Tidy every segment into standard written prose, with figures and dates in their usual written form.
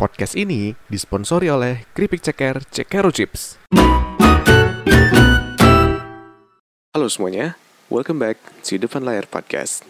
Podcast ini disponsori oleh Keripik Ceker Cekero Chips. Halo semuanya, welcome back to Depan Layar Podcast.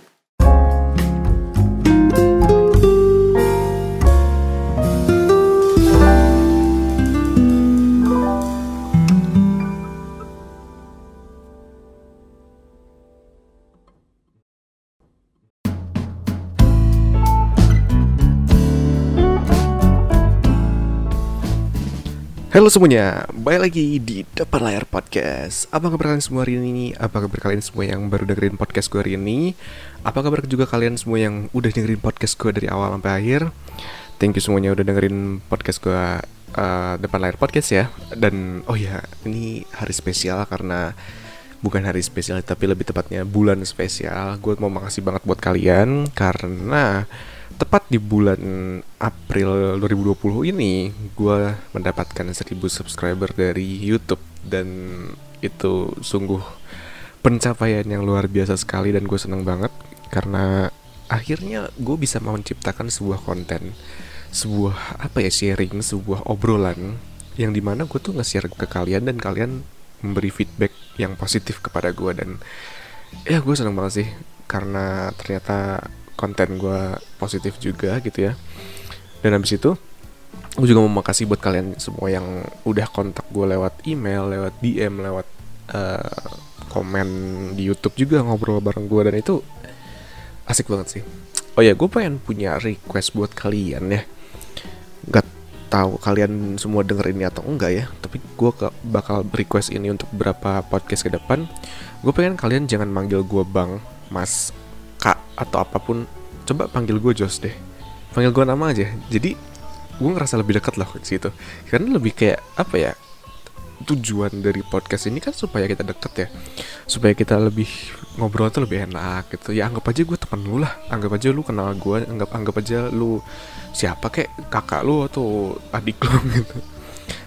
Halo semuanya, balik lagi di Depan Layar Podcast. Apa kabar kalian semua hari ini? Apa kabar kalian semua yang baru dengerin podcast gue hari ini? Apa kabar juga kalian semua yang udah dengerin podcast gue dari awal sampai akhir? Thank you semuanya udah dengerin podcast gue Depan Layar Podcast ya. Dan oh ya, ini hari spesial karena bukan hari spesial tapi lebih tepatnya bulan spesial. Gue mau makasih banget buat kalian karena tepat di bulan April 2020 ini gue mendapatkan 1000 subscriber dari YouTube. Dan itu sungguh pencapaian yang luar biasa sekali. Dan gue seneng banget karena akhirnya gue bisa menciptakan sebuah konten, sebuah sharing, sebuah obrolan yang dimana gue tuh nge-share ke kalian dan kalian memberi feedback yang positif kepada gue. Dan ya gue seneng banget sih karena ternyata konten gue positif juga gitu ya. Dan habis itu gue juga mau makasih buat kalian semua yang udah kontak gue lewat email, lewat DM, lewat komen di YouTube juga, ngobrol bareng gue. Dan itu asik banget sih. Oh ya, gue pengen punya request buat kalian ya. Gak tahu kalian semua denger ini atau enggak ya, tapi gue bakal request ini untuk beberapa podcast ke depan. Gue pengen kalian jangan manggil gue Bang, Mas, Kak, atau apapun. Coba panggil gue Jos deh. Panggil gue nama aja. Jadi gue ngerasa lebih dekat lah ke situ. Karena lebih kayak apa ya, tujuan dari podcast ini kan supaya kita deket ya, supaya kita lebih ngobrol tuh lebih enak gitu. Ya anggap aja gue teman lu lah. Anggap aja lu kenal gue. Anggap aja lu siapa, kayak kakak lu atau adik lu gitu.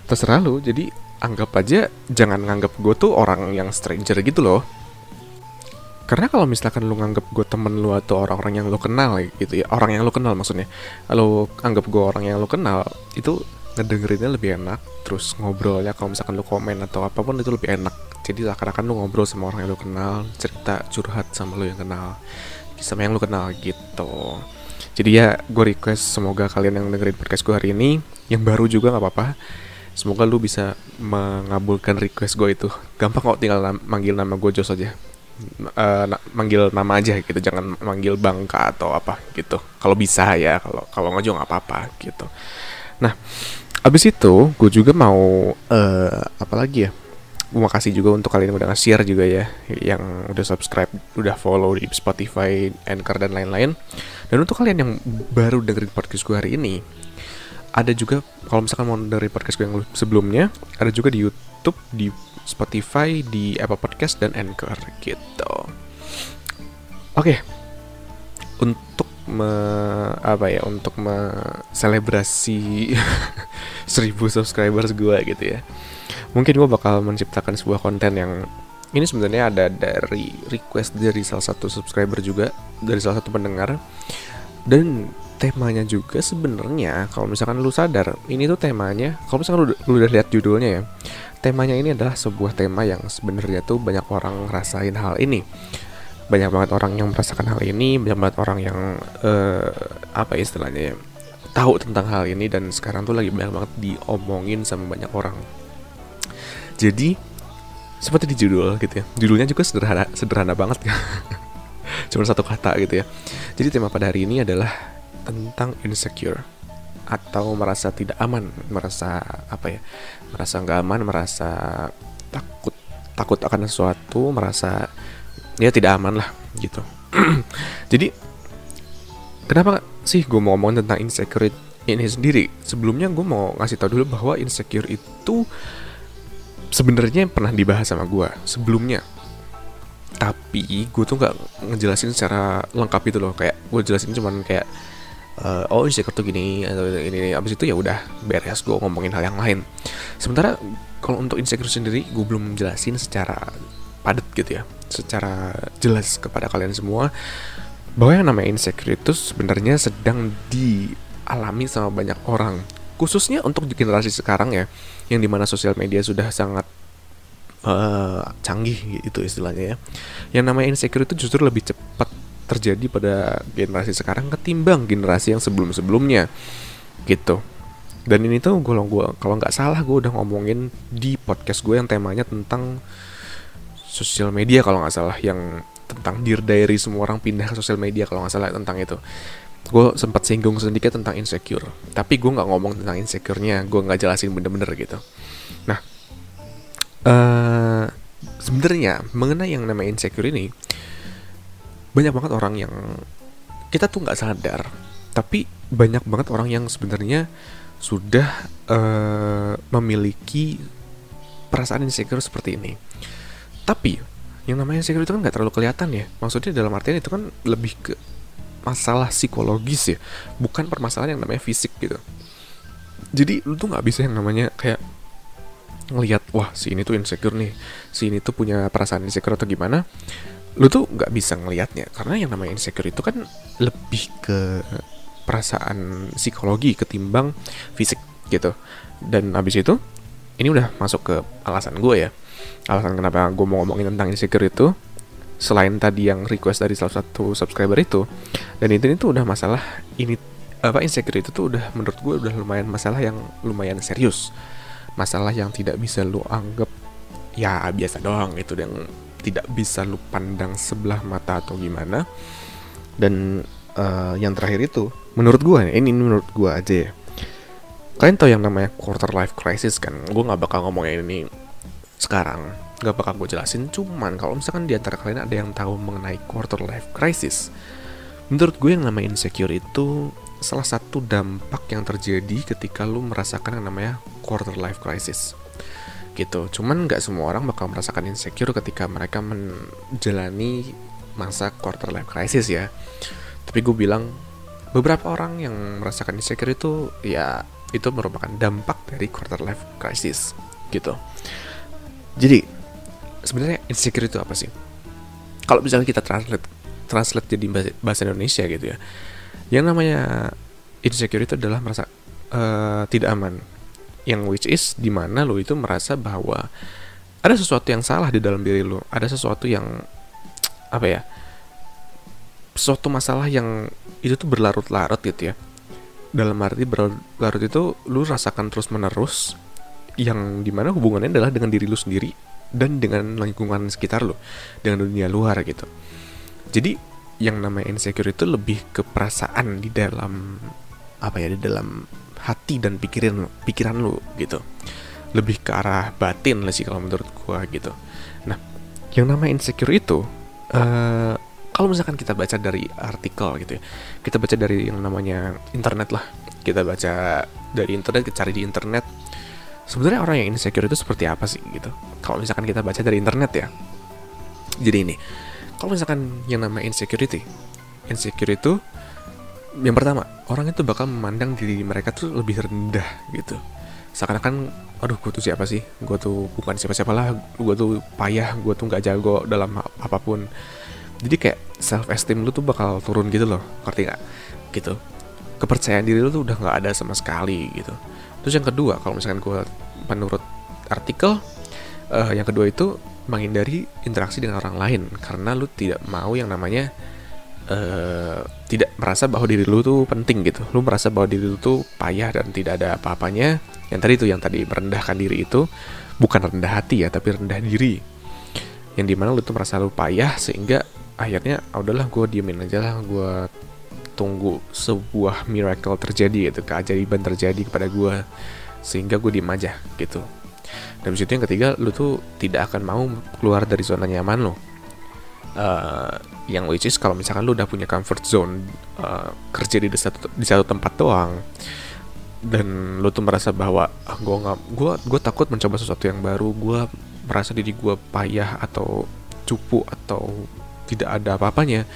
Terserah lu. Jadi anggap aja, jangan nganggap gue tuh orang yang stranger gitu loh. Karena kalau misalkan lu nganggap gue temen lu atau orang-orang yang lu kenal gitu ya, orang yang lu kenal maksudnya, lu anggap gue orang yang lu kenal, itu ngedengerinnya lebih enak. Terus ngobrolnya kalau misalkan lu komen atau apapun itu lebih enak. Jadi seakan-akan lu ngobrol sama orang yang lu kenal, cerita curhat sama lu yang kenal, sama yang lu kenal gitu. Jadi ya gue request semoga kalian yang dengerin podcast gue hari ini, yang baru juga gak apa-apa, semoga lu bisa mengabulkan request gue itu. Gampang kok, tinggal manggil nama gue Jos aja. Manggil nama aja gitu, jangan manggil Bangka atau apa gitu. Kalau bisa ya, kalau nggak juga nggak apa-apa gitu. Nah, abis itu gue juga mau apa lagi ya? Gue makasih juga untuk kalian yang udah nge-share juga ya, yang udah subscribe, udah follow di Spotify, Anchor dan lain-lain. Dan untuk kalian yang baru dengerin podcast gue hari ini, ada juga kalau misalkan mau dengerin podcast gue yang sebelumnya, ada juga di YouTube, di Spotify, di Apple Podcast dan Anchor gitu. Oke. Untuk untuk selebrasi 1000 subscribers gue gitu ya. Mungkin gue bakal menciptakan sebuah konten yang ini sebenarnya ada dari request dari salah satu subscriber juga, dari salah satu pendengar. Dan temanya juga sebenarnya kalau misalkan lu sadar, ini tuh temanya, kalau misalkan lu udah lihat judulnya ya, temanya ini adalah sebuah tema yang sebenarnya tuh banyak orang ngerasain hal ini. Banyak banget orang yang merasakan hal ini, banyak banget orang yang istilahnya ya, tahu tentang hal ini. Dan sekarang tuh lagi banyak banget diomongin sama banyak orang. Jadi seperti di judul gitu ya, judulnya juga sederhana banget ya. Cuma satu kata gitu ya. Jadi tema pada hari ini adalah tentang insecure atau merasa tidak aman, merasa nggak aman, merasa takut akan sesuatu, merasa ya tidak aman lah gitu. Jadi kenapa sih gue mau ngomong tentang insecure ini sendiri? Sebelumnya gue mau ngasih tahu dulu bahwa insecure itu sebenarnya pernah dibahas sama gue sebelumnya, tapi gue tuh nggak ngejelasin secara lengkap itu loh. Kayak gue jelasin cuman kayak insecure tuh gini atau ini, abis itu ya udah beres, gue ngomongin hal yang lain. Sementara kalau untuk insecure sendiri gue belum jelasin secara padat gitu ya, secara jelas kepada kalian semua, bahwa yang namanya insecure itu sebenarnya sedang alami sama banyak orang, khususnya untuk generasi sekarang ya, yang dimana sosial media sudah sangat canggih gitu istilahnya ya. Yang namanya insecure itu justru lebih cepat terjadi pada generasi sekarang ketimbang generasi yang sebelum-sebelumnya gitu. Dan ini tuh kalau nggak salah gue udah ngomongin di podcast gue yang temanya tentang sosial media kalau nggak salah, yang tentang Dear Diary semua orang pindah ke sosial media kalau nggak salah, tentang itu. Gue sempat singgung sedikit tentang insecure, tapi gue nggak ngomong tentang insecure-nya, gue nggak jelasin bener-bener gitu. Nah, sebenarnya mengenai yang namanya insecure ini, banyak banget orang yang kita tuh nggak sadar, tapi banyak banget orang yang sebenarnya sudah memiliki perasaan insecure seperti ini. Tapi yang namanya insecure itu kan nggak terlalu kelihatan ya. Maksudnya dalam artian itu kan lebih ke masalah psikologis ya, bukan permasalahan yang namanya fisik gitu. Jadi lu tuh nggak bisa yang namanya kayak ngelihat, wah si ini tuh insecure nih, si ini tuh punya perasaan insecure atau gimana. Lu tuh nggak bisa ngelihatnya, karena yang namanya insecure itu kan lebih ke perasaan psikologi ketimbang fisik gitu. Dan abis itu ini udah masuk ke alasan gue ya, alasan kenapa gue mau ngomongin tentang insecure itu, selain tadi yang request dari salah satu subscriber itu. Dan itu udah masalah ini, insecure itu tuh udah menurut gue udah lumayan masalah yang lumayan serius, masalah yang tidak bisa lu anggap ya biasa doang gitu, yang tidak bisa lu pandang sebelah mata atau gimana. Dan yang terakhir itu menurut gue, ini menurut gue aja ya, kalian tahu yang namanya quarter life crisis kan? Gue nggak bakal ngomongin ini sekarang, nggak bakal gue jelasin. Cuman kalau misalkan di antara kalian ada yang tahu mengenai quarter life crisis, menurut gue yang namanya insecure itu salah satu dampak yang terjadi ketika lu merasakan yang namanya quarter life crisis gitu. Cuman nggak semua orang bakal merasakan insecure ketika mereka menjalani masa quarter life crisis ya. Tapi gue bilang beberapa orang yang merasakan insecure itu ya itu merupakan dampak dari quarter life crisis gitu. Jadi sebenarnya insecure itu apa sih? Kalau misalnya kita translate jadi bahasa Indonesia gitu ya, yang namanya insecure itu adalah merasa tidak aman, yang which is dimana lo itu merasa bahwa ada sesuatu yang salah di dalam diri lo, ada sesuatu yang apa ya, suatu masalah yang itu tuh berlarut-larut gitu ya. Dalam arti berlarut itu lo rasakan terus menerus, yang dimana hubungannya adalah dengan diri lo sendiri dan dengan lingkungan sekitar lo, dengan dunia luar gitu. Jadi yang namanya insecure itu lebih ke perasaan di dalam apa ya, di dalam hati dan pikiran lu gitu, lebih ke arah batin lah sih kalau menurut gua gitu. Nah, yang namanya insecure itu kalau misalkan kita baca dari artikel gitu ya, kita baca dari yang namanya internet lah, kita baca dari internet, kita cari di internet sebenarnya orang yang insecure itu seperti apa sih gitu. Kalau misalkan kita baca dari internet ya, jadi ini, kalau misalkan yang namanya insecure itu yang pertama, orang itu bakal memandang diri mereka tuh lebih rendah gitu. Seakan-akan, aduh gue tuh siapa sih? Gue tuh bukan siapa-siapa lah, gue tuh payah, gue tuh gak jago dalam apapun. Jadi kayak self-esteem lu tuh bakal turun gitu loh, ngerti gak? Gitu. Kepercayaan diri lu tuh udah gak ada sama sekali gitu. Terus yang kedua, kalau misalkan gue menurut artikel, yang kedua itu menghindari interaksi dengan orang lain, karena lu tidak mau yang namanya tidak merasa bahwa diri lu tuh penting gitu. Lu merasa bahwa diri lu tuh payah dan tidak ada apa-apanya. Yang tadi merendahkan diri itu bukan rendah hati ya, tapi rendah diri. Yang dimana lu tuh merasa lu payah, sehingga akhirnya udahlah gue diemin aja lah, gue tunggu sebuah miracle terjadi gitu, keajaiban terjadi kepada gue, sehingga gue diem aja gitu. Dan disitu yang ketiga, lu tuh tidak akan mau keluar dari zona nyaman lo. Yang which is kalau misalkan lu udah punya comfort zone, kerja di satu tempat doang, dan lu tuh merasa bahwa gue takut mencoba sesuatu yang baru, gue merasa diri gue payah atau cupu atau tidak ada apa-apanya,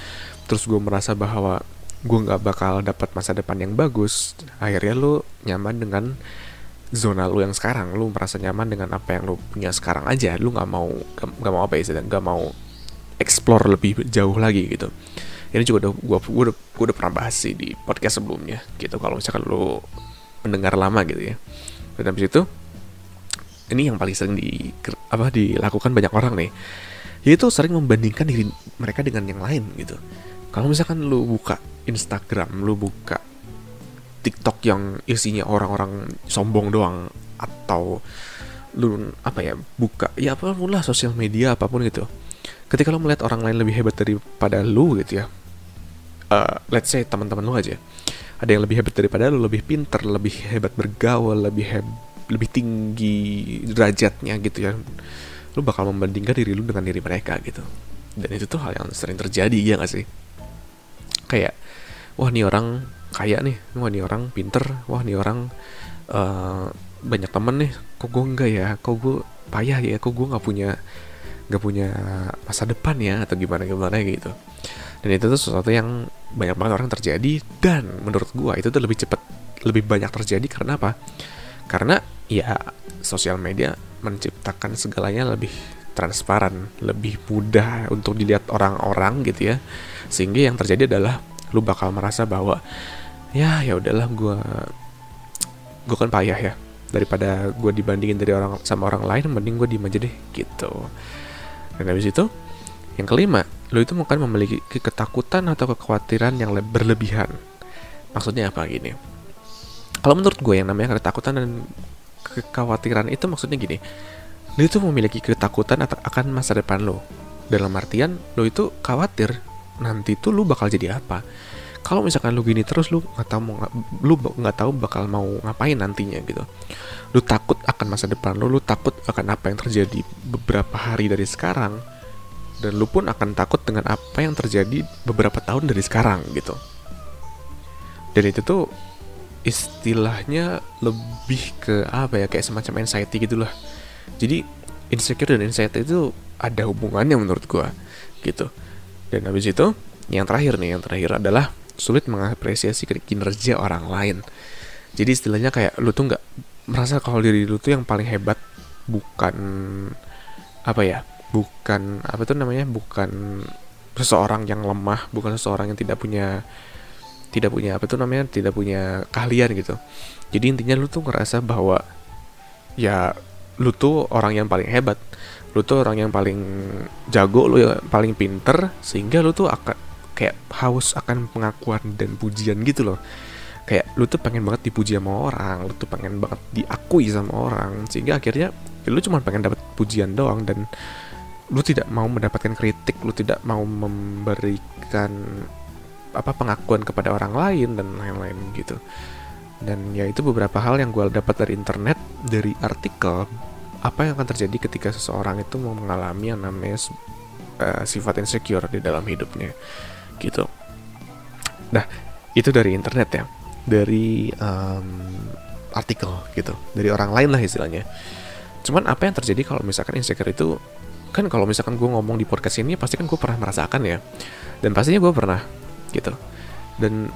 terus gue merasa bahwa gue nggak bakal dapat masa depan yang bagus. Akhirnya lu nyaman dengan zona lu yang sekarang, lu merasa nyaman dengan apa yang lu punya sekarang aja, lu nggak mau apa ya, nggak mau explore lebih jauh lagi gitu. Ini juga gua udah pernah bahas sih di podcast sebelumnya gitu, kalau misalkan lu mendengar lama gitu ya. Dan habis itu ini yang paling sering dilakukan banyak orang nih, yaitu sering membandingkan diri mereka dengan yang lain gitu. Kalau misalkan lu buka Instagram, lu buka TikTok yang isinya orang-orang sombong doang, atau lu buka ya apapun lah, sosial media apapun gitu, ketika lu melihat orang lain lebih hebat daripada lu gitu ya, let's say teman-teman lu aja, ada yang lebih hebat daripada lu, lebih pinter, lebih hebat bergaul, lebih tinggi derajatnya gitu ya, lu bakal membandingkan diri lu dengan diri mereka gitu. Dan itu tuh hal yang sering terjadi, ya gak sih? Kayak, wah nih orang kaya nih, wah nih orang pinter, wah nih orang banyak temen nih, kok gue enggak ya, kok gue payah ya, kok gue nggak punya masa depan ya, atau gimana gitu. Dan itu tuh sesuatu yang banyak banget orang terjadi, dan menurut gue itu tuh lebih banyak terjadi karena apa? Karena ya sosial media menciptakan segalanya lebih transparan, lebih mudah untuk dilihat orang-orang gitu ya, sehingga yang terjadi adalah lu bakal merasa bahwa ya udahlah, gue kan payah ya, daripada gue dibandingin dari orang sama orang lain, mending gue diem aja deh gitu. Dan habis itu yang kelima, lu itu mungkin memiliki ketakutan atau kekhawatiran yang berlebihan. Maksudnya apa gini? Kalau menurut gue yang namanya ketakutan dan kekhawatiran itu maksudnya gini, lu itu memiliki ketakutan akan masa depan lu. Dalam artian lu itu khawatir nanti tuh lu bakal jadi apa. Kalau misalkan lu gini terus, lu nggak tahu bakal mau ngapain nantinya gitu. Lu takut akan masa depan lu takut akan apa yang terjadi beberapa hari dari sekarang, dan lu pun akan takut dengan apa yang terjadi beberapa tahun dari sekarang gitu. Dan itu tuh istilahnya lebih ke apa ya, kayak semacam anxiety gitulah. Jadi insecure dan anxiety itu ada hubungannya menurut gua gitu. Dan habis itu yang terakhir adalah sulit mengapresiasi kinerja orang lain. Jadi istilahnya kayak lu tuh nggak merasa kalau diri lu tuh yang paling hebat, bukan bukan seseorang yang lemah, bukan seseorang yang tidak punya keahlian gitu. Jadi intinya lu tuh ngerasa bahwa ya lu tuh orang yang paling hebat, lu tuh orang yang paling jago, lu yang paling pinter, sehingga lu tuh akan kayak haus akan pengakuan dan pujian gitu loh. Kayak lu tuh pengen banget dipuji sama orang, lu tuh pengen banget diakui sama orang, sehingga akhirnya ya lu cuma pengen dapat pujian doang, dan lu tidak mau mendapatkan kritik, lu tidak mau memberikan pengakuan kepada orang lain dan lain-lain gitu. Dan ya itu beberapa hal yang gue dapat dari internet, dari artikel apa yang akan terjadi ketika seseorang itu mau mengalami yang namanya sifat insecure di dalam hidupnya gitu. Nah, itu dari internet ya, dari artikel gitu, dari orang lain lah istilahnya. Cuman apa yang terjadi kalau misalkan insecure itu, kan kalau misalkan gue ngomong di podcast ini pasti kan gue pernah merasakan ya, dan pastinya gue pernah gitu. Dan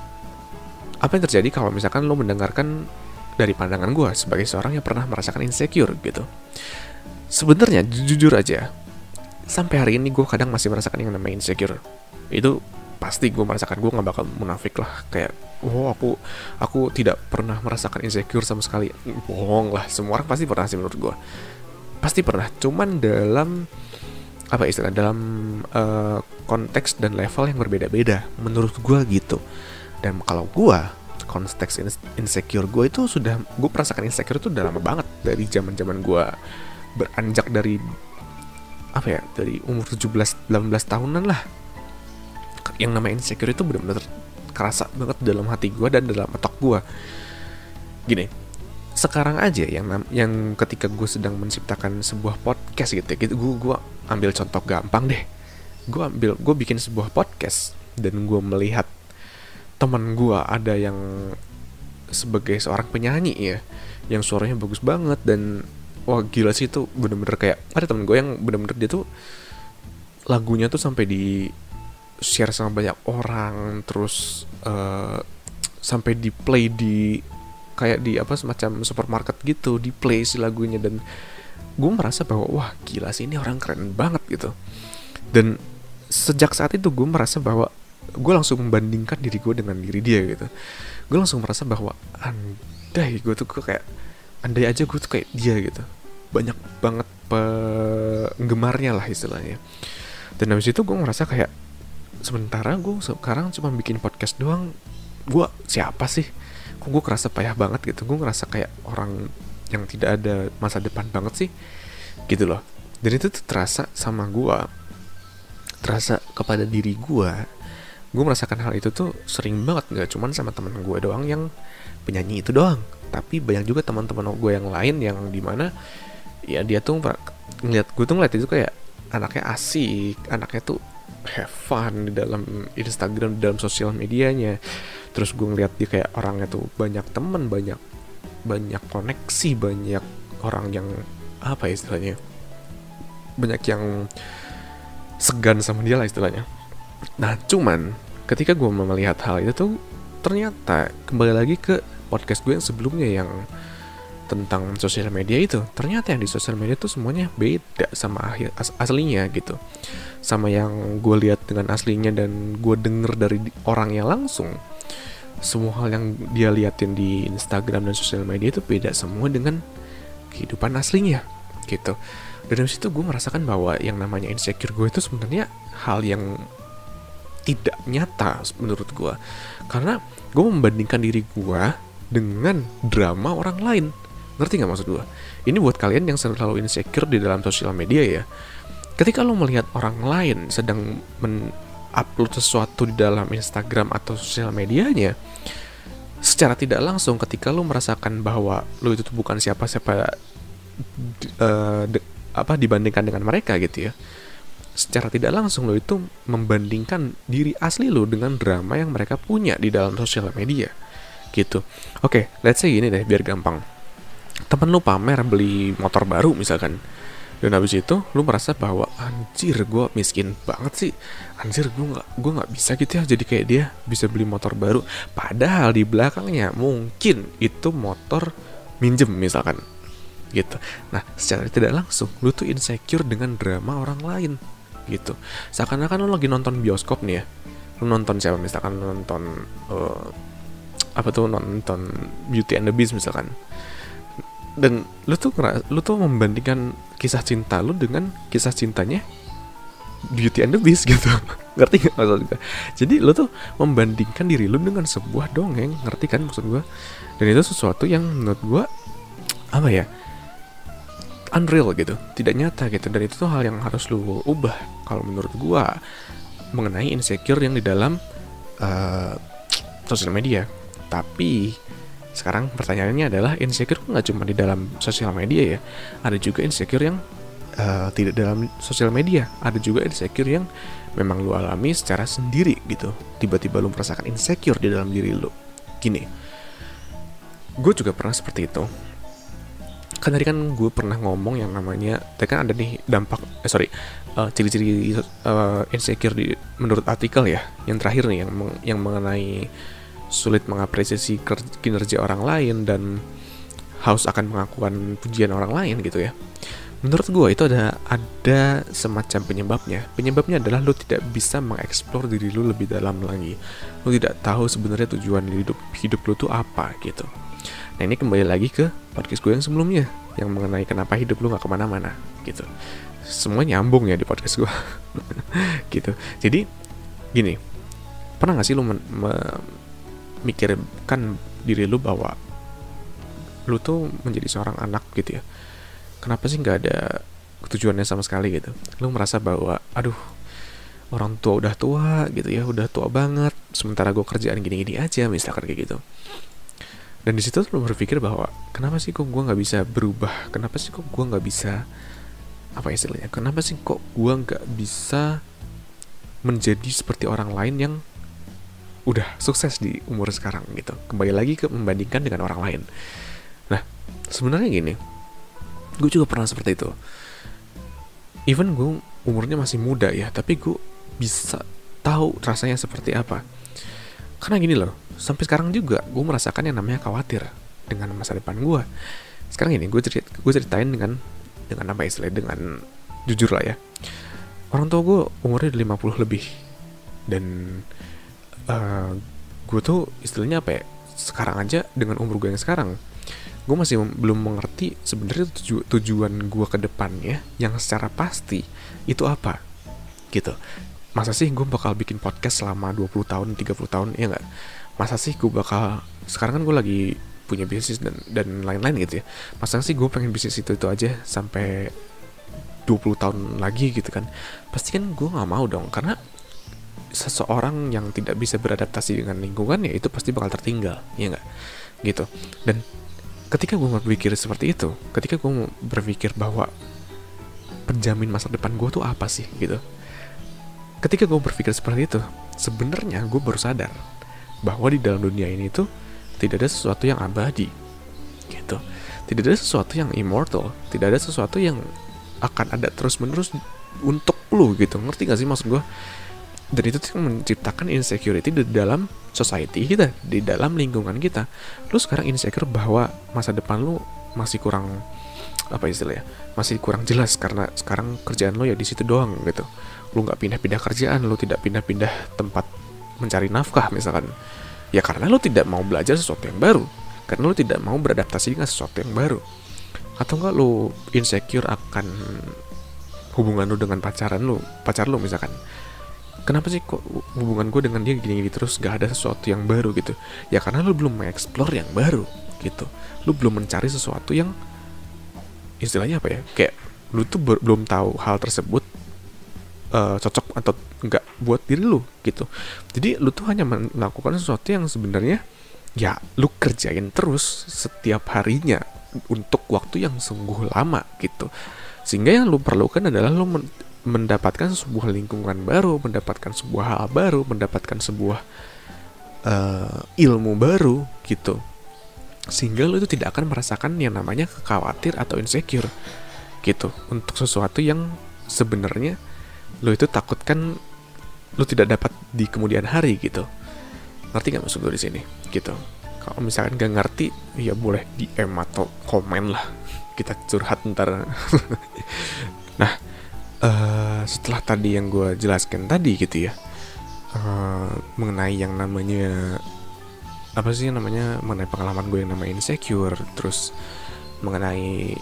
apa yang terjadi kalau misalkan lo mendengarkan dari pandangan gue sebagai seorang yang pernah merasakan insecure gitu? Sebenarnya jujur aja, sampai hari ini gue kadang masih merasakan yang namanya insecure. Itu pasti gue merasakan, gue nggak bakal munafik lah kayak aku tidak pernah merasakan insecure sama sekali. Bohong lah, semua orang pasti pernah sih, menurut gue pasti pernah, cuman dalam dalam konteks dan level yang berbeda-beda menurut gue gitu. Dan kalau gue konteks insecure gue itu gue merasakan insecure itu udah lama banget, dari zaman gue beranjak dari dari umur 17-18 tahunan lah. Yang namanya insecure itu benar-benar kerasa banget dalam hati gue dan dalam otak gue. Gini, sekarang aja yang ketika gue sedang menciptakan sebuah podcast gitu gue ambil contoh gampang deh. Gue bikin sebuah podcast, dan gue melihat teman gue ada yang sebagai seorang penyanyi ya, yang suaranya bagus banget, dan wah gila sih, itu bener-bener kayak ada temen gue yang bener-bener dia tuh lagunya tuh sampai di share sama banyak orang, terus sampai di play di kayak di semacam supermarket gitu, di play si lagunya. Dan gue merasa bahwa wah gila sih, ini orang keren banget gitu. Dan sejak saat itu gue merasa bahwa gue langsung membandingkan diri gue dengan diri dia gitu. Gue langsung merasa bahwa andai aja gue tuh kayak dia gitu, banyak banget penggemarnya lah istilahnya. Dan habis itu gue ngerasa kayak, sementara gue sekarang cuma bikin podcast doang, gue siapa sih? Kok gue kerasa payah banget gitu, gue ngerasa kayak orang yang tidak ada masa depan banget sih gitu loh. Dan itu tuh terasa sama gue, terasa kepada diri gue merasakan hal itu tuh sering banget, gak cuman sama teman gue doang yang penyanyi itu doang, tapi banyak juga teman-teman gue yang lain yang dimana ya dia tuh ngeliat itu kayak anaknya asik, anaknya tuh have fun di dalam Instagram, di dalam sosial medianya. Terus gue ngeliat dia kayak orangnya tuh banyak teman, banyak koneksi, banyak orang yang apa ya istilahnya, banyak yang segan sama dia lah istilahnya. Nah cuman ketika gue melihat hal itu tuh, ternyata kembali lagi ke podcast gue yang sebelumnya yang tentang sosial media itu, ternyata yang di sosial media tuh semuanya beda sama aslinya gitu, sama yang gue lihat dengan aslinya dan gue denger dari orangnya langsung. Semua hal yang dia liatin di Instagram dan sosial media itu beda semua dengan kehidupan aslinya gitu. Dan dari situ gue merasakan bahwa yang namanya insecure gue itu sebenarnya hal yang tidak nyata menurut gue, karena gue membandingkan diri gue dengan drama orang lain. Ngerti gak maksud gue? Ini buat kalian yang selalu insecure di dalam sosial media ya. Ketika lo melihat orang lain sedang upload sesuatu di dalam Instagram atau sosial medianya, secara tidak langsung ketika lo merasakan bahwa lo itu tuh bukan siapa-siapa dibandingkan dengan mereka gitu ya, secara tidak langsung lo itu membandingkan diri asli lo dengan drama yang mereka punya di dalam sosial media gitu. Oke, let's say gini deh biar gampang. Temen lo pamer beli motor baru misalkan, dan habis itu lu merasa bahwa anjir gue miskin banget sih, anjir gue nggak bisa gitu ya jadi kayak dia bisa beli motor baru, padahal di belakangnya mungkin itu motor minjem misalkan gitu. Nah secara tidak langsung lu tuh insecure dengan drama orang lain gitu, seakan-akan lu lagi nonton bioskop nih ya, lu nonton siapa misalkan, lu nonton nonton Beauty and the Beast misalkan, dan lu tuh membandingkan kisah cinta lu dengan kisah cintanya Beauty and the Beast gitu. Ngerti gak maksud gue? Jadi lu tuh membandingkan diri lu dengan sebuah dongeng, ngerti kan maksud gue? Dan itu sesuatu yang menurut gue apa ya, unreal gitu, tidak nyata gitu. Dan itu tuh hal yang harus lu ubah kalau menurut gue mengenai insecure yang di dalam sosial media. Tapi sekarang pertanyaannya adalah, insecure nggak cuma di dalam sosial media ya, ada juga insecure yang tidak dalam sosial media, ada juga insecure yang memang lu alami secara sendiri gitu. Tiba-tiba lu merasakan insecure di dalam diri lu. Gini, gue juga pernah seperti itu. Kan tadi kan gue pernah ngomong yang namanya, tadi kan ada nih ciri-ciri insecure menurut artikel ya, yang terakhir nih yang mengenai sulit mengapresiasi kinerja orang lain dan haus akan pengakuan pujian orang lain gitu ya. Menurut gue itu ada semacam penyebabnya. Penyebabnya adalah lu tidak bisa mengeksplor diri lu lebih dalam lagi. Lu tidak tahu sebenarnya tujuan hidup lu tuh apa gitu. Nah ini kembali lagi ke podcast gue yang sebelumnya, yang mengenai kenapa hidup lu gak kemana-mana gitu. Semua nyambung ya di podcast gue. Gitu. Jadi gini, pernah gak sih lu mikirkan diri lu bahwa lu tuh menjadi seorang anak gitu ya, kenapa sih nggak ada tujuannya sama sekali gitu? Lu merasa bahwa aduh, orang tua udah tua gitu ya, udah tua banget, sementara gue kerjaan gini-gini aja misalkan kayak gitu. Dan di situ lu berpikir bahwa kenapa sih kok gue nggak bisa berubah, kenapa sih kok gue nggak bisa kenapa sih kok gue nggak bisa menjadi seperti orang lain yang udah sukses di umur sekarang gitu. Kembali lagi ke membandingkan dengan orang lain. Nah sebenarnya gini, gue juga pernah seperti itu. Even gue umurnya masih muda ya, tapi gue bisa tahu rasanya seperti apa. Karena gini loh, sampai sekarang juga gue merasakan yang namanya khawatir dengan masa depan gue. Sekarang ini gue ceritain dengan apa istilahnya, dengan jujur lah ya. Orang tua gue umurnya 50 lebih, dan gue tuh istilahnya apa ya, sekarang aja dengan umur gue yang sekarang, gue masih belum mengerti sebenarnya tujuan gue ke depannya yang secara pasti itu apa gitu. Masa sih gue bakal bikin podcast selama 20 tahun, 30 tahun, ya nggak? Masa sih gue bakal, sekarang kan gue lagi punya bisnis dan lain-lain gitu ya. Masa sih gue pengen bisnis itu aja sampai 20 tahun lagi gitu kan? Pasti kan gue nggak mau dong, karena seseorang yang tidak bisa beradaptasi dengan lingkungannya itu pasti bakal tertinggal, ya nggak? Gitu. Dan ketika gue berpikir seperti itu, ketika gue berpikir bahwa penjamin masa depan gue tuh apa sih gitu, ketika gue berpikir seperti itu, sebenarnya gue baru sadar bahwa di dalam dunia ini tuh tidak ada sesuatu yang abadi, gitu. Tidak ada sesuatu yang immortal, tidak ada sesuatu yang akan ada terus-menerus untuk lu gitu. Ngerti gak sih maksud gue? Dan itu tuh menciptakan insecurity di dalam society kita, di dalam lingkungan kita. Lu sekarang insecure bahwa masa depan lu masih kurang, apa istilahnya, masih kurang jelas karena sekarang kerjaan lo ya di situ doang gitu. Lu nggak pindah-pindah kerjaan, lu tidak pindah-pindah tempat mencari nafkah misalkan, ya karena lu tidak mau belajar sesuatu yang baru, karena lu tidak mau beradaptasi dengan sesuatu yang baru. Atau enggak lu insecure akan hubungan lu dengan pacar lu misalkan, kenapa sih kok hubungan gue dengan dia gini-gini terus, gak ada sesuatu yang baru gitu. Ya karena lu belum mengeksplor yang baru gitu, lu belum mencari sesuatu yang istilahnya apa ya, kayak lu tuh belum tahu hal tersebut cocok atau enggak buat diri lu gitu. Jadi lu tuh hanya melakukan sesuatu yang sebenarnya ya lu kerjain terus setiap harinya untuk waktu yang sungguh lama gitu. Sehingga yang lu perlukan adalah lu mendapatkan sebuah lingkungan baru, mendapatkan sebuah hal baru, mendapatkan sebuah ilmu baru gitu. Sehingga lu itu tidak akan merasakan yang namanya khawatir atau insecure gitu untuk sesuatu yang sebenarnya lu itu takutkan lu tidak dapat di kemudian hari gitu. Ngerti gak maksud gue di sini gitu? Kalau misalkan gak ngerti, ya boleh DM atau komen lah, kita curhat ntar. Nah, setelah tadi yang gue jelaskan tadi gitu ya, mengenai yang namanya apa sih namanya, mengenai pengalaman gue yang namanya insecure, terus mengenai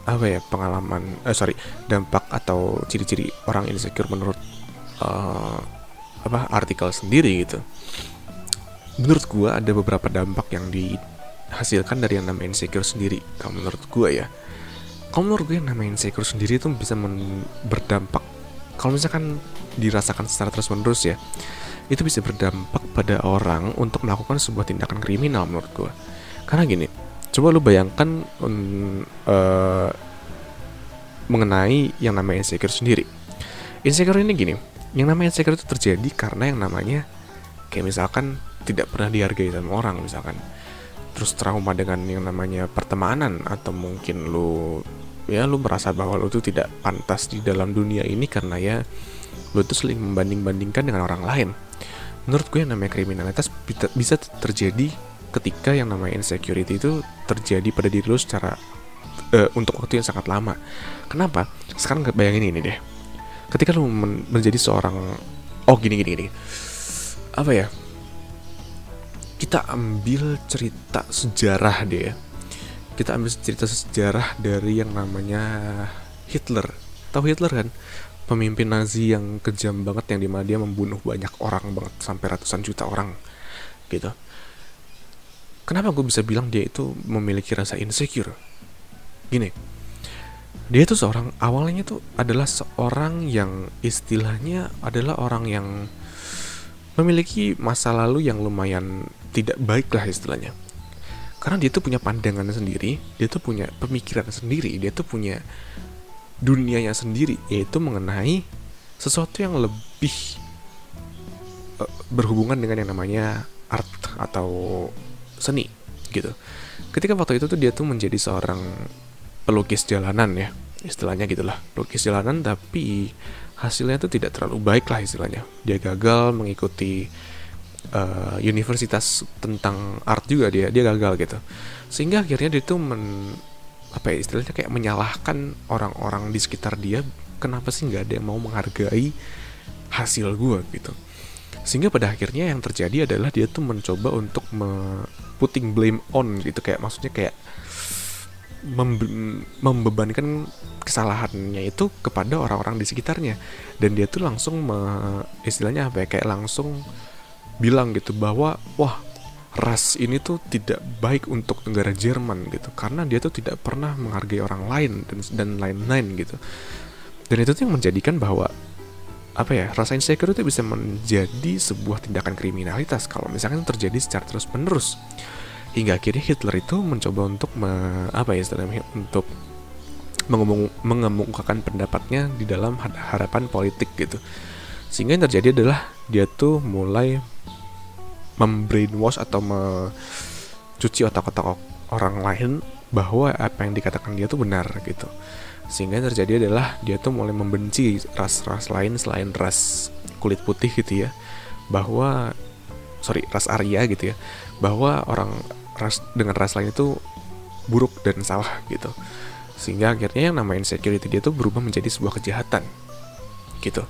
apa ya, dampak atau ciri-ciri orang insecure menurut artikel sendiri gitu. Menurut gue ada beberapa dampak yang dihasilkan dari yang namanya insecure sendiri. Kalau menurut gue yang namanya insecure sendiri itu bisa berdampak, kalau misalkan dirasakan secara terus-menerus ya, itu bisa berdampak pada orang untuk melakukan sebuah tindakan kriminal menurut gue. Karena gini, coba lu bayangkan mengenai yang namanya insecure sendiri. Insecure ini gini, yang namanya insecure itu terjadi karena yang namanya kayak misalkan tidak pernah dihargai sama orang misalkan, terus trauma dengan yang namanya pertemanan, atau mungkin lu merasa bahwa lu tuh tidak pantas di dalam dunia ini karena ya lu tuh sering membanding-bandingkan dengan orang lain. Menurut gue yang namanya kriminalitas bisa terjadi ketika yang namanya insecurity itu terjadi pada diri lu secara untuk waktu yang sangat lama. Kenapa? Sekarang bayangin ini deh, ketika lu menjadi seorang gini apa ya, kita ambil cerita sejarah deh ya. Kita ambil cerita sejarah dari yang namanya Hitler. Tahu Hitler kan? Pemimpin Nazi yang kejam banget, yang dimana dia membunuh banyak orang banget, sampai ratusan juta orang gitu. Kenapa gue bisa bilang dia itu memiliki rasa insecure? Gini, dia tuh awalnya tuh adalah seorang yang istilahnya adalah orang yang memiliki masa lalu yang lumayan tidak baik lah istilahnya. Karena dia tuh punya pandangannya sendiri, dia tuh punya pemikiran sendiri, dia tuh punya dunianya sendiri, yaitu mengenai sesuatu yang lebih berhubungan dengan yang namanya art atau seni gitu. Ketika waktu itu tuh dia tuh menjadi seorang pelukis jalanan ya, istilahnya gitulah, pelukis jalanan, tapi hasilnya tuh tidak terlalu baik lah istilahnya. Dia gagal mengikuti universitas tentang art juga, dia gagal gitu, sehingga akhirnya dia tuh istilahnya kayak menyalahkan orang-orang di sekitar dia, kenapa sih nggak ada yang mau menghargai hasil gue gitu. Sehingga pada akhirnya yang terjadi adalah dia tuh mencoba untuk putting blame on gitu, kayak maksudnya kayak membebankan kesalahannya itu kepada orang-orang di sekitarnya. Dan dia tuh langsung istilahnya apa ya, kayak langsung bilang gitu bahwa wah, ras ini tuh tidak baik untuk negara Jerman gitu, karena dia tuh tidak pernah menghargai orang lain dan lain-lain gitu. Dan itu tuh yang menjadikan bahwa apa ya, rasa insecure itu bisa menjadi sebuah tindakan kriminalitas kalau misalkan terjadi secara terus menerus, hingga akhirnya Hitler itu mencoba untuk untuk mengemukakan pendapatnya di dalam harapan politik gitu. Sehingga yang terjadi adalah dia tuh mulai membrainwash atau mencuci otak-otak orang lain bahwa apa yang dikatakan dia tuh benar gitu. Sehingga yang terjadi adalah dia tuh mulai membenci ras-ras lain selain ras kulit putih gitu ya, ras Arya gitu ya, bahwa orang ras dengan ras lain itu buruk dan salah gitu. Sehingga akhirnya yang namanya insecurity dia tuh berubah menjadi sebuah kejahatan gitu.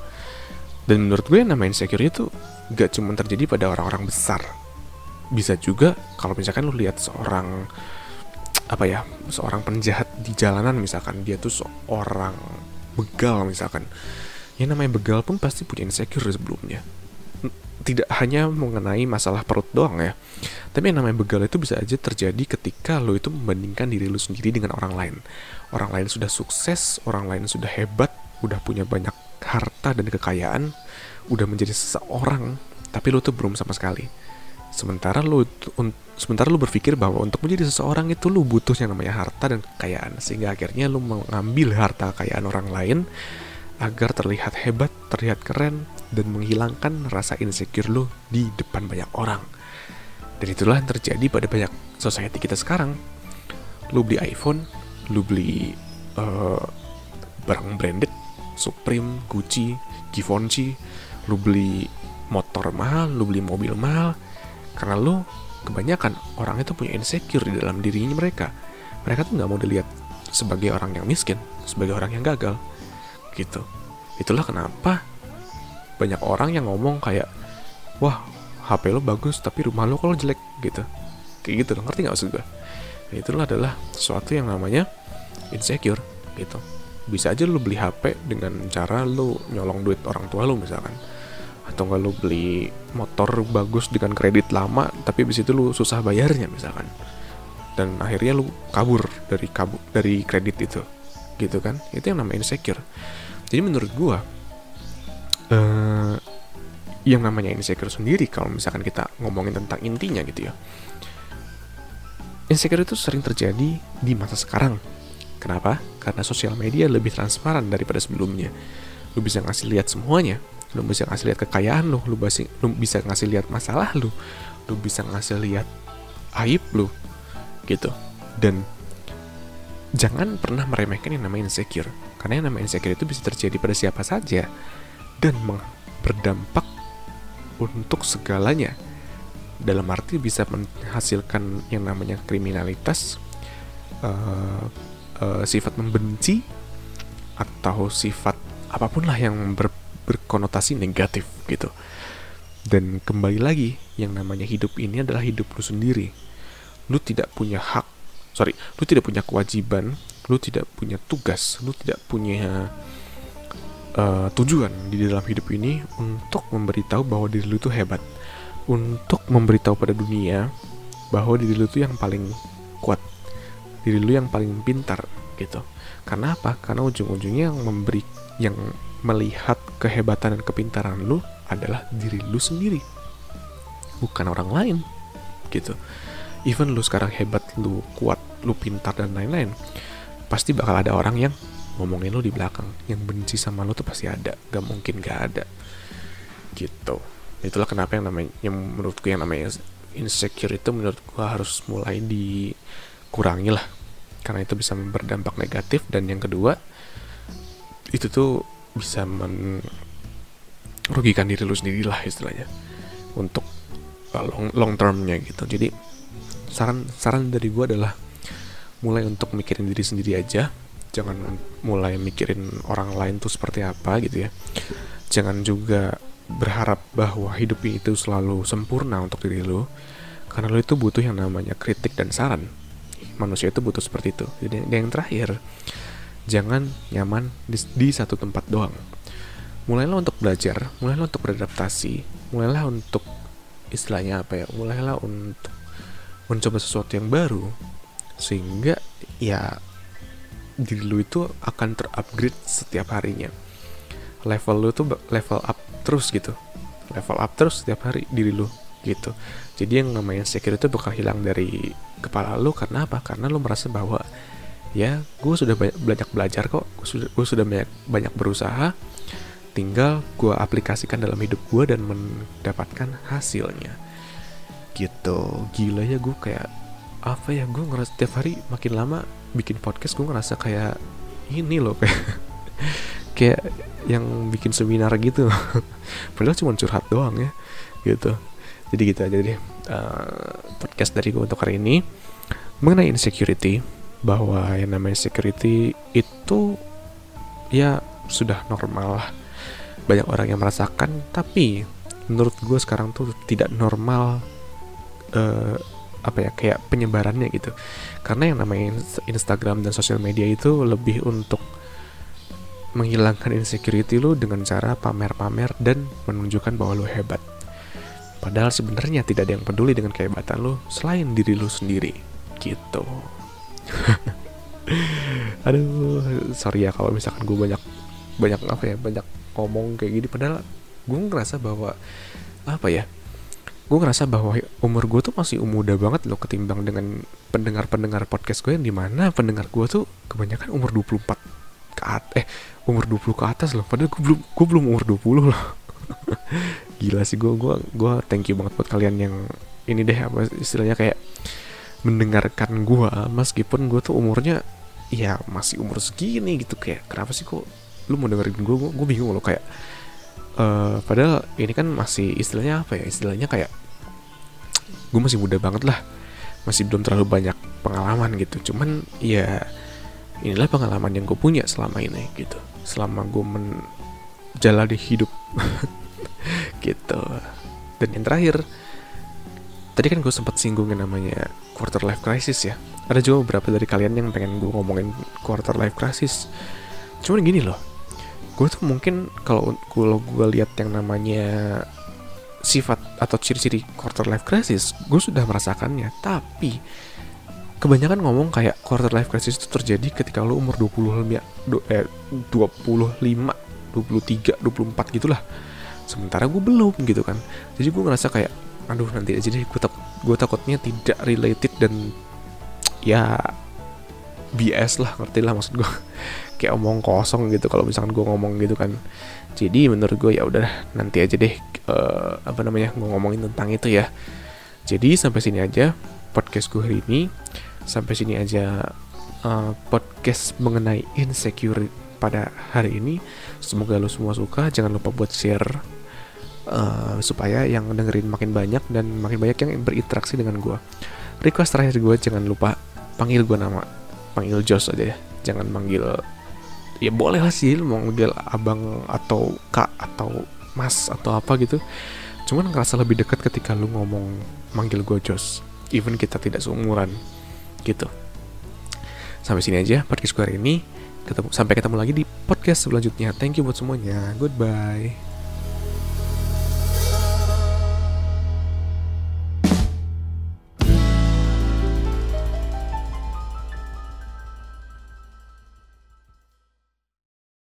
Dan menurut gue yang namanya insecure itu gak cuma terjadi pada orang-orang besar. Bisa juga kalau misalkan lu lihat seorang penjahat di jalanan, misalkan dia tuh seorang begal misalkan. Yang namanya begal pun pasti punya insecure sebelumnya. Tidak hanya mengenai masalah perut doang ya, tapi yang namanya begal itu bisa aja terjadi ketika lo itu membandingkan diri lo sendiri dengan orang lain. Orang lain sudah sukses, orang lain sudah hebat, udah punya banyak harta dan kekayaan, udah menjadi seseorang, tapi lo tuh belum sama sekali. Sementara lo berpikir bahwa untuk menjadi seseorang itu lo butuh yang namanya harta dan kekayaan, sehingga akhirnya lo mengambil harta kekayaan orang lain agar terlihat hebat, terlihat keren, dan menghilangkan rasa insecure lo di depan banyak orang. Dan itulah yang terjadi pada banyak society kita sekarang. Lo beli iPhone, lo beli barang branded, Supreme, Gucci, Givenchy, lu beli motor mahal, lu beli mobil mahal, karena lu kebanyakan orang itu punya insecure di dalam dirinya mereka. Mereka tuh nggak mau dilihat sebagai orang yang miskin, sebagai orang yang gagal, gitu. Itulah kenapa banyak orang yang ngomong kayak, wah HP lo bagus tapi rumah lo kalau jelek gitu, kayak gitu. Ngerti nggak maksud gue? Dan itulah adalah sesuatu yang namanya insecure gitu. Bisa aja lu beli HP dengan cara lu nyolong duit orang tua lu misalkan, atau nggak lu beli motor bagus dengan kredit lama tapi abis itu lu susah bayarnya misalkan, dan akhirnya lu kabur dari kredit itu gitu kan. Itu yang namanya insecure. Jadi menurut gua yang namanya insecure sendiri, kalau misalkan kita ngomongin tentang intinya gitu ya, insecure itu sering terjadi di masa sekarang. Kenapa? Karena sosial media lebih transparan daripada sebelumnya. Lu bisa ngasih lihat semuanya. Lu bisa ngasih lihat kekayaan lu bisa ngasih lihat masalah lu bisa ngasih lihat aib lu gitu. Dan jangan pernah meremehkan yang namanya insecure, karena yang namanya insecure itu bisa terjadi pada siapa saja dan berdampak untuk segalanya. Dalam arti bisa menghasilkan yang namanya kriminalitas, sifat membenci, atau sifat apapun lah yang berkonotasi negatif gitu. Dan kembali lagi, yang namanya hidup ini adalah hidup lu sendiri. Lu tidak punya lu tidak punya kewajiban, lu tidak punya tugas, lu tidak punya tujuan di dalam hidup ini untuk memberitahu bahwa diri lu itu hebat, untuk memberitahu pada dunia bahwa diri lu itu yang paling kuat, diri lu yang paling pintar gitu. Karena apa? Karena ujung-ujungnya yang melihat kehebatan dan kepintaran lu adalah diri lu sendiri, bukan orang lain gitu. Even lu sekarang hebat, lu kuat, lu pintar dan lain-lain, pasti bakal ada orang yang ngomongin lu di belakang, yang benci sama lu tuh pasti ada, gak mungkin gak ada gitu. Itulah kenapa yang menurutku yang namanya insecure itu menurut gua harus mulai dikurangi lah, karena itu bisa berdampak negatif. Dan yang kedua, itu tuh bisa merugikan diri lu sendiri lah istilahnya untuk long termnya gitu. Jadi saran dari gue adalah mulai untuk mikirin diri sendiri aja, jangan mulai mikirin orang lain tuh seperti apa gitu ya. Jangan juga berharap bahwa hidup itu selalu sempurna untuk diri lo, karena lo itu butuh yang namanya kritik dan saran. Manusia itu butuh seperti itu. Jadi yang terakhir, jangan nyaman di satu tempat doang. Mulailah untuk belajar, mulailah untuk beradaptasi, mulailah untuk istilahnya apa ya, mulailah untuk mencoba sesuatu yang baru, sehingga ya diri lu itu akan terupgrade setiap harinya. Level lu tuh level up terus gitu, level up terus setiap hari diri lu gitu. Jadi yang namanya insecure itu bakal hilang dari kepala lu. Karena apa? Karena lu merasa bahwa ya gue sudah banyak belajar kok, gue sudah banyak berusaha, tinggal gue aplikasikan dalam hidup gue dan mendapatkan hasilnya gitu. Gila ya, gue kayak apa ya, gue ngerasa tiap hari makin lama bikin podcast gue ngerasa kayak ini loh, kayak kayak yang bikin seminar gitu. Padahal cuma curhat doang ya gitu. Jadi gitu aja deh podcast dari gue untuk hari ini mengenai insecurity, bahwa yang namanya insecurity itu ya sudah normal lah, banyak orang yang merasakan. Tapi menurut gue sekarang tuh tidak normal apa ya, kayak penyebarannya gitu. Karena yang namanya Instagram dan sosial media itu lebih untuk menghilangkan insecurity lu dengan cara pamer-pamer dan menunjukkan bahwa lu hebat. Padahal sebenarnya tidak ada yang peduli dengan kehebatan lu selain diri lu sendiri gitu. Aduh, sorry ya kalau misalkan gue banyak apa ya, banyak ngomong kayak gini. Padahal gue ngerasa bahwa apa ya, gue ngerasa bahwa umur gue tuh masih muda banget loh ketimbang dengan pendengar podcast gue, yang dimana pendengar gue tuh kebanyakan umur 24 ke atas, umur 20 ke atas loh. Padahal gue belum umur 20 loh. Gila sih, gue thank you banget buat kalian yang ini deh, apa istilahnya, kayak mendengarkan gue meskipun gue tuh umurnya ya masih umur segini gitu. Kayak kenapa sih kok lu mau dengerin gue bingung loh. Kayak padahal ini kan masih istilahnya apa ya, istilahnya kayak gue masih muda banget lah, masih belum terlalu banyak pengalaman gitu. Cuman ya inilah pengalaman yang gue punya selama ini gitu, selama gue menjalani hidup gitu. Dan yang terakhir, tadi kan gue sempat singgung yang namanya quarter life crisis ya. Ada juga beberapa dari kalian yang pengen gue ngomongin quarter life crisis. Cuman gini loh, gue tuh mungkin kalau gue lihat yang namanya sifat atau ciri-ciri quarter life crisis, gue sudah merasakannya. Tapi kebanyakan ngomong kayak quarter life crisis itu terjadi ketika lo umur 25, 23, 24 gitulah. Sementara gue belum gitu kan. Jadi gue ngerasa kayak aduh nanti aja deh, gue takutnya tidak related dan ya BS lah, ngerti lah maksud gue. Kayak omong kosong gitu kalau misalkan gue ngomong gitu kan. Jadi menurut gue ya udah nanti aja deh gue ngomongin tentang itu ya. Jadi sampai sini aja podcast gue hari ini. Sampai sini aja podcast mengenai insecure pada hari ini. Semoga lo semua suka. Jangan lupa buat share supaya yang dengerin makin banyak dan makin banyak yang berinteraksi dengan gue. Request terakhir gue, jangan lupa panggil gue nama, panggil Josh aja ya. Jangan manggil, ya boleh lah sih mau manggil abang atau kak atau mas atau apa gitu. Cuman ngerasa lebih dekat ketika lu ngomong manggil gue Josh, even kita tidak seumuran gitu. Sampai sini aja podcast gue hari ini. Sampai ketemu lagi di podcast selanjutnya. Thank you buat semuanya. Goodbye.